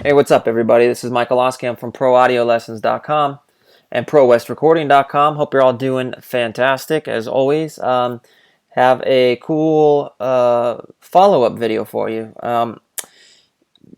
Hey, what's up, everybody? This is Michael Oskam from ProAudioLessons.com and ProWestRecording.com. Hope you're all doing fantastic, as always. Have a cool follow-up video for you.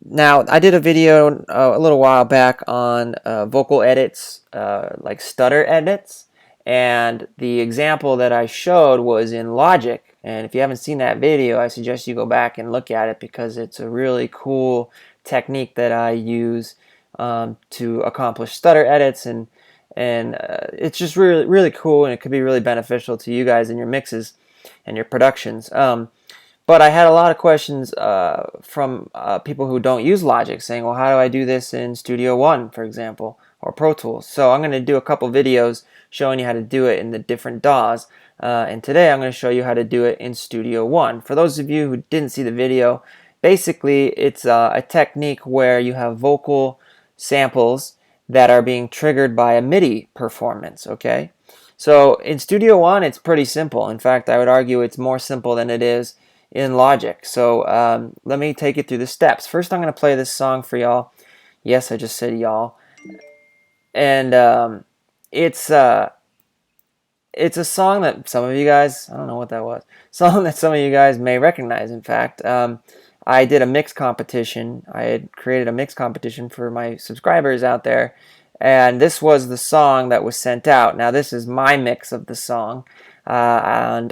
Now, I did a video a little while back on vocal edits, like stutter edits, and the example that I showed was in Logic. And if you haven't seen that video, I suggest you go back and look at it because it's a really cool technique that I use to accomplish stutter edits, and it's just really cool, and it could be really beneficial to you guys in your mixes and your productions. But I had a lot of questions from people who don't use Logic, saying, well, how do I do this in Studio One, for example, or Pro Tools? So I'm going to do a couple videos showing you how to do it in the different DAWs. And today I'm going to show you how to do it in Studio One. For those of you who didn't see the video, basically it's a technique where you have vocal samples that are being triggered by a MIDI performance, okay? So in Studio One, it's pretty simple. In fact, I would argue it's more simple than it is in Logic. So let me take you through the steps. First, I'm going to play this song for y'all. Yes, I just said y'all. And it's a song that some of you guys, I don't know what that was, song that some of you guys may recognize. In fact, I did a mix competition. I had created a mix competition for my subscribers out there, and this was the song that was sent out. Now, this is my mix of the song, and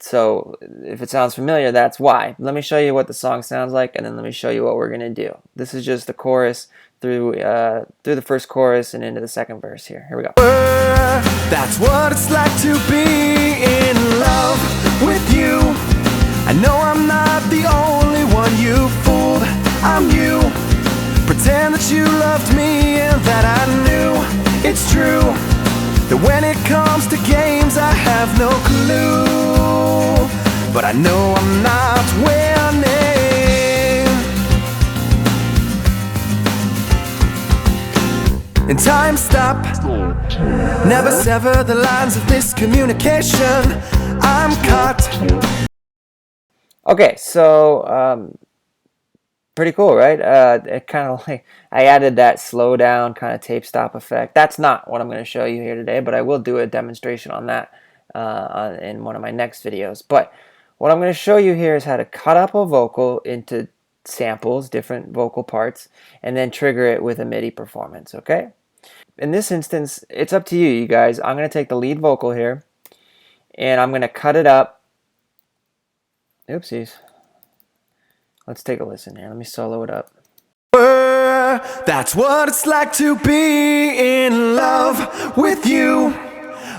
so if it sounds familiar, that's why. Let me show you what the song sounds like, and then let me show you what we're going to do. This is just the chorus through the first chorus and into the second verse here. Here we go. That's what it's like to be in love with you. I know I'm not the only one you fooled. I'm you. Pretend that you loved me and that I knew it's true. That when it comes to games I have no clue. But I know I'm not winning. And time stop. Never sever the lines of miscommunication. I'm caught. Okay, so pretty cool, right? It kind of like I added that slow down kind of tape stop effect. That's not what I'm going to show you here today, but I will do a demonstration on that in one of my next videos. But what I'm going to show you here is how to cut up a vocal into samples, different vocal parts, and then trigger it with a MIDI performance, okay? In this instance, it's up to you, you guys. I'm going to take the lead vocal here, and I'm going to cut it up. Oopsies. Let's take a listen here. Let me solo it up. That's what it's like to be in love with you.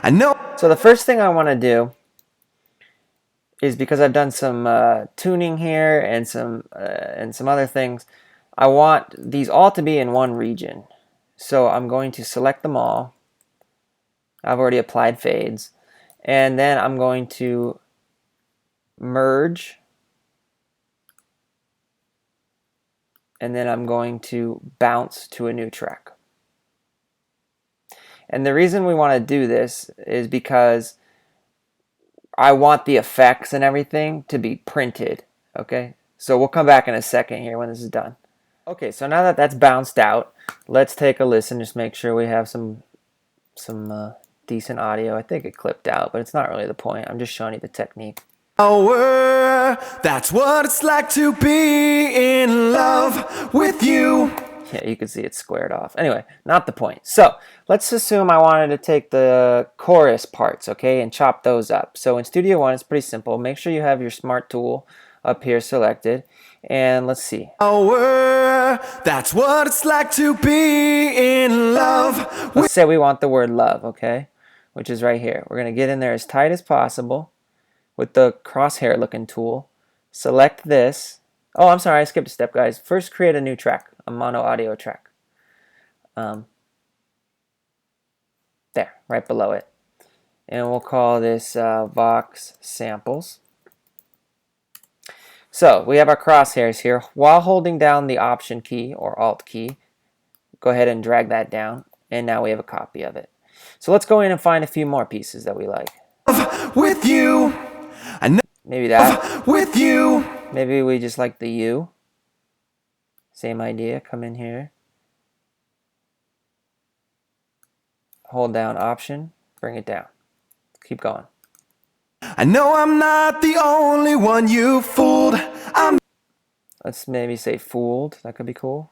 I know. So the first thing I want to do is, because I've done some tuning here and some other things, I want these all to be in one region. So I'm going to select them all. I've already applied fades, and then I'm going to merge, and then I'm going to bounce to a new track. And the reason we want to do this is because I want the effects and everything to be printed, okay? So we'll come back in a second here when this is done. Okay, so now that that's bounced out, let's take a listen. Just make sure we have some decent audio. I think it clipped out, but it's not really the point. I'm just showing you the technique. That's what it's like to be in love with you. Yeah, you can see it's squared off. Anyway, not the point. So let's assume I wanted to take the chorus parts, okay, and chop those up. So in Studio One, it's pretty simple. Make sure you have your Smart tool up here selected, and let's see. That's what it's like to be in love. Let's say we want the word love, okay, which is right here. We're going to get in there as tight as possible with the crosshair looking tool. Select this. Oh, I'm sorry, I skipped a step, guys. First, create a new track, a mono audio track. There, right below it. And we'll call this Vox Samples. So we have our crosshairs here. While holding down the Option key or Alt key, go ahead and drag that down, and now we have a copy of it. So let's go in and find a few more pieces that we like. With you. Maybe that. With you. Maybe we just like the U. Same idea, come in here, hold down Option, bring it down. Keep going. I know I'm not the only one you fooled. Let's maybe say fooled. That could be cool.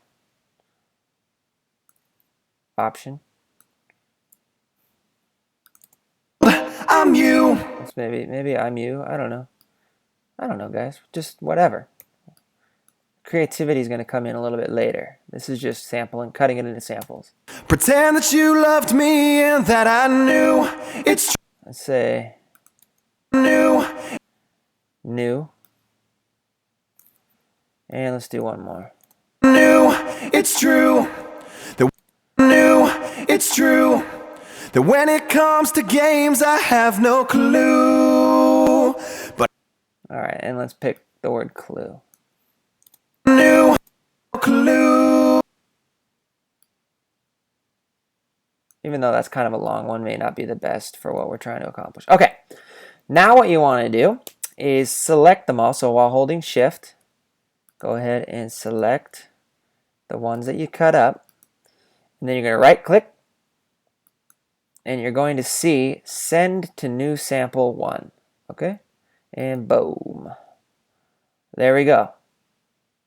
Option. I'm you. Let's maybe I'm you. I don't know. I don't know, guys. Just whatever. Creativity is going to come in a little bit later. This is just sampling, cutting it into samples. Pretend that you loved me and that I knew. It's Let's say new. new. And let's do one more. New. It's true. New. It's true. That when it comes to games, I have no clue. But all right, and let's pick the word clue. New clue. Even though that's kind of a long one, may not be the best for what we're trying to accomplish. Okay, now what you want to do is select them all. So while holding Shift, go ahead and select the ones that you cut up. And then you're going to right click. And you're going to see Send to New Sample 1. Okay? And boom. There we go.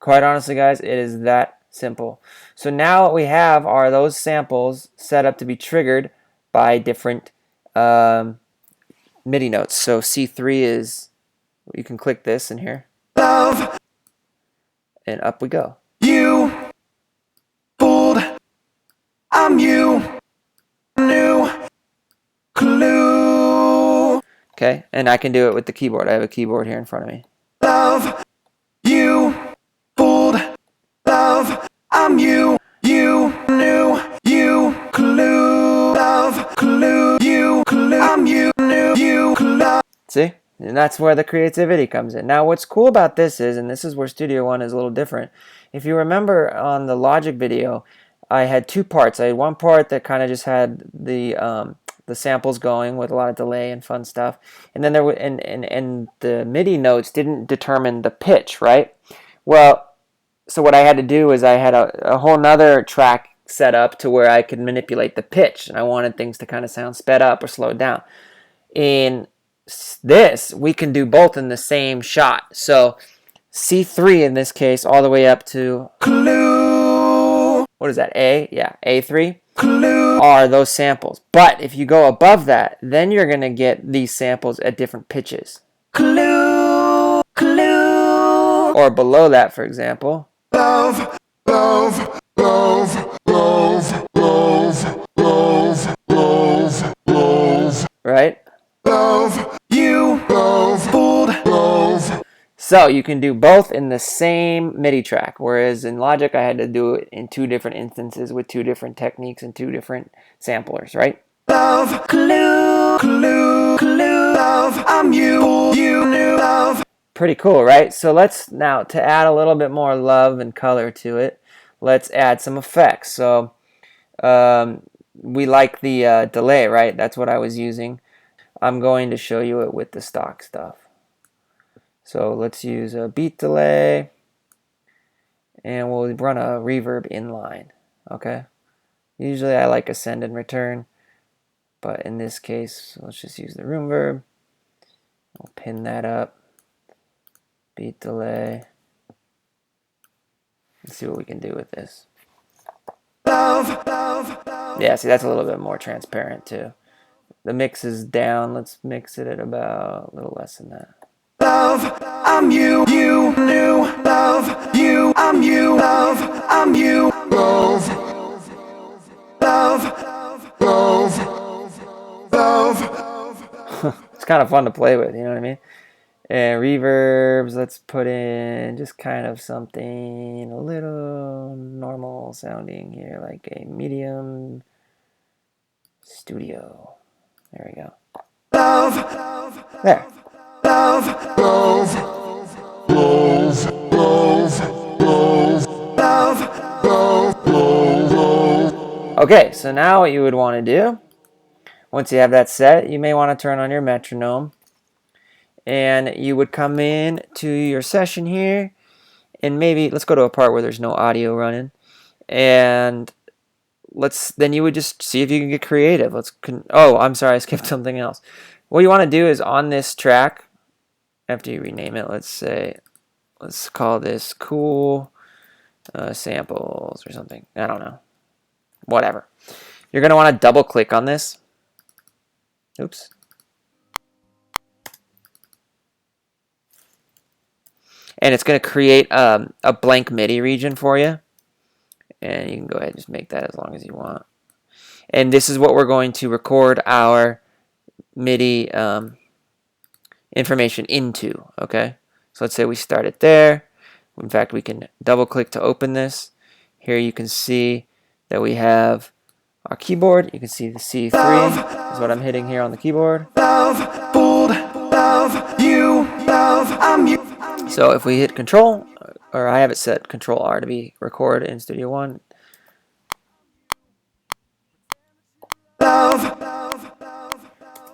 Quite honestly, guys, it is that simple. So now what we have are those samples set up to be triggered by different MIDI notes. So C3 is, you can click this in here. Love. And up we go. You. Fooled. I'm you. New. Clue. Okay, and I can do it with the keyboard. I have a keyboard here in front of me. Love. You. Fooled. Love. I'm you. You. New. You. Clue. Love. Clue. You. Clue. I'm you. New. You. Clue. See? And that's where the creativity comes in. Now what's cool about this is, and this is where Studio One is a little different, if you remember on the Logic video, I had two parts. I had one part that kind of just had the samples going with a lot of delay and fun stuff, and then there were and the MIDI notes didn't determine the pitch, right? Well, so what I had to do is I had a whole nother track set up to where I could manipulate the pitch, and I wanted things to kind of sound sped up or slowed down. In this, we can do both in the same shot. So C3 in this case, all the way up to Clue. what is that? A? Yeah, A3 Clue. are those samples. But if you go above that, then you're going to get these samples at different pitches. Clue. Clue. Or below that, for example. Love. Love. Love. Love. Love. Love. Love. Love. Right? Love. You. Love. Fooled. Love. So you can do both in the same MIDI track, whereas in Logic I had to do it in two different instances with two different techniques and two different samplers, right? Love. Clue. Clue. Clue. Love. I'm you. You. New. Love. Pretty cool, right? So let's now, to add a little bit more love and color to it, let's add some effects. So we like the delay, right? That's what I was using. I'm going to show you it with the stock stuff. So let's use a beat delay, and we'll run a reverb inline, okay? Usually I like a send and return, but in this case, let's just use the reverb. We'll pin that up, beat delay. Let's see what we can do with this. Love. Love. Love. Yeah, see, that's a little bit more transparent too. The mix is down. Let's mix it at about a little less than that. Love, I'm you, you, new, love, you, I'm you, love, I'm you, love, love, love, love. It's kind of fun to play with, you know what I mean? And reverbs, let's put in just kind of something a little normal sounding here, like a medium studio. There we go. Love, there. Love, love, love, love, love, love, love. Okay, so now what you would want to do, once you have that set, you may want to turn on your metronome, and you would come in to your session here, and maybe let's go to a part where there's no audio running, and then you would just see if you can get creative. Oh, I'm sorry, I skipped something else. What you want to do is on this track, after you rename it, let's call this cool samples or something. I don't know. Whatever. You're going to want to double click on this. Oops. And it's going to create a blank MIDI region for you. And you can go ahead and just make that as long as you want. And this is what we're going to record our MIDI information into, okay? So let's say we start it there. In fact, we can double click to open this. Here you can see that we have our keyboard. You can see the C3 is what I'm hitting here on the keyboard. Love, fooled, love, you, love, I'm you. So if we hit Control, or I have it set Control R to be record in Studio One. Love.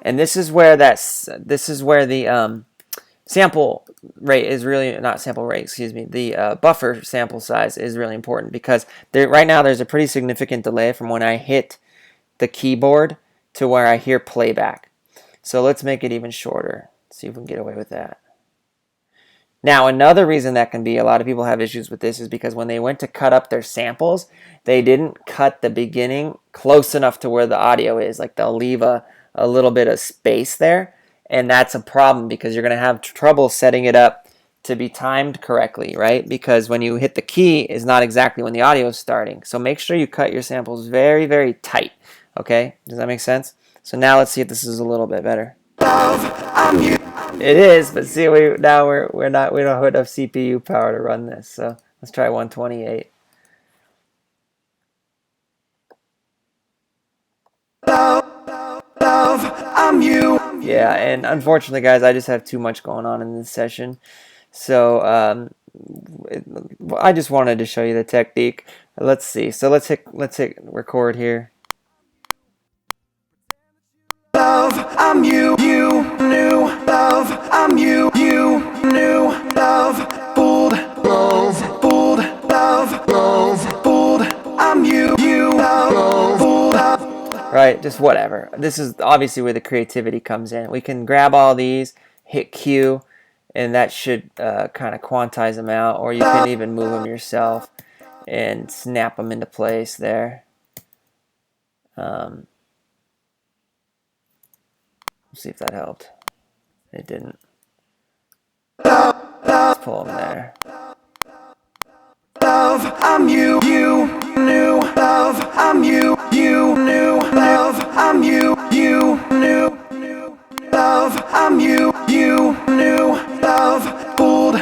And this is where the sample rate is really, not sample rate, excuse me, the buffer sample size is really important, because right now there's a pretty significant delay from when I hit the keyboard to where I hear playback. So let's make it even shorter. See if we can get away with that. Now, another reason that can be, a lot of people have issues with this, is because when they went to cut up their samples, they didn't cut the beginning close enough to where the audio is. Like, they'll leave a little bit of space there, and that's a problem, because you're going to have trouble setting it up to be timed correctly, right? Because when you hit the key is not exactly when the audio is starting. So make sure you cut your samples very, very tight, okay? Does that make sense? So now let's see if this is a little bit better. Love, I'm you. It is, but see, we don't have enough CPU power to run this. So let's try 128. Love, I'm you. Yeah, and unfortunately, guys, I just have too much going on in this session. So I just wanted to show you the technique. Let's see. So let's hit record here. Love, I'm you, you, new. Love, I'm you, you, new. Love, fooled, love, fooled, love, fooled. I'm you, you, love, fooled. Right, just whatever. This is obviously where the creativity comes in. We can grab all these, hit Q, and that should kind of quantize them out, or you can even move them yourself and snap them into place there. See if that helped. It didn't. Let's pull them there. Love, I'm you, you, new. Love, I'm you, you, new. Love, I'm you, you, new. Love, I'm you, you, new. Love, fooled.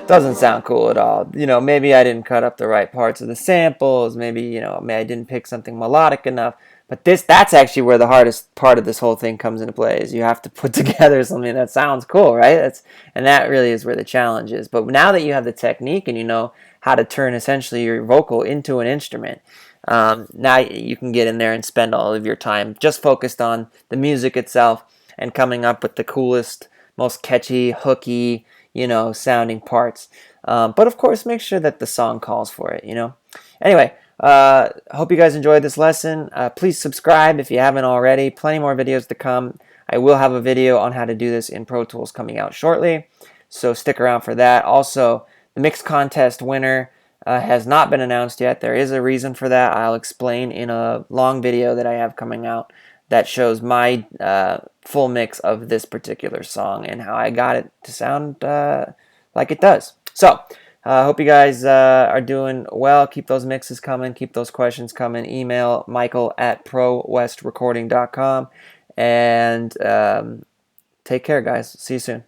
Doesn't sound cool at all. You know, maybe I didn't cut up the right parts of the samples. Maybe, I didn't pick something melodic enough. But that's actually where the hardest part of this whole thing comes into play, is you have to put together something that sounds cool, right? And that really is where the challenge is. But now that you have the technique and you know how to turn essentially your vocal into an instrument, now you can get in there and spend all of your time just focused on the music itself and coming up with the coolest, most catchy, hooky, sounding parts. But of course, make sure that the song calls for it, Anyway, hope you guys enjoyed this lesson. Please subscribe if you haven't already. Plenty more videos to come. I will have a video on how to do this in Pro Tools coming out shortly, so stick around for that. Also, the mix contest winner has not been announced yet. There is a reason for that. I'll explain in a long video that I have coming out that shows my full mix of this particular song and how I got it to sound like it does. So, hope you guys are doing well. Keep those mixes coming. Keep those questions coming. Email michael@prowestrecording.com. And take care, guys. See you soon.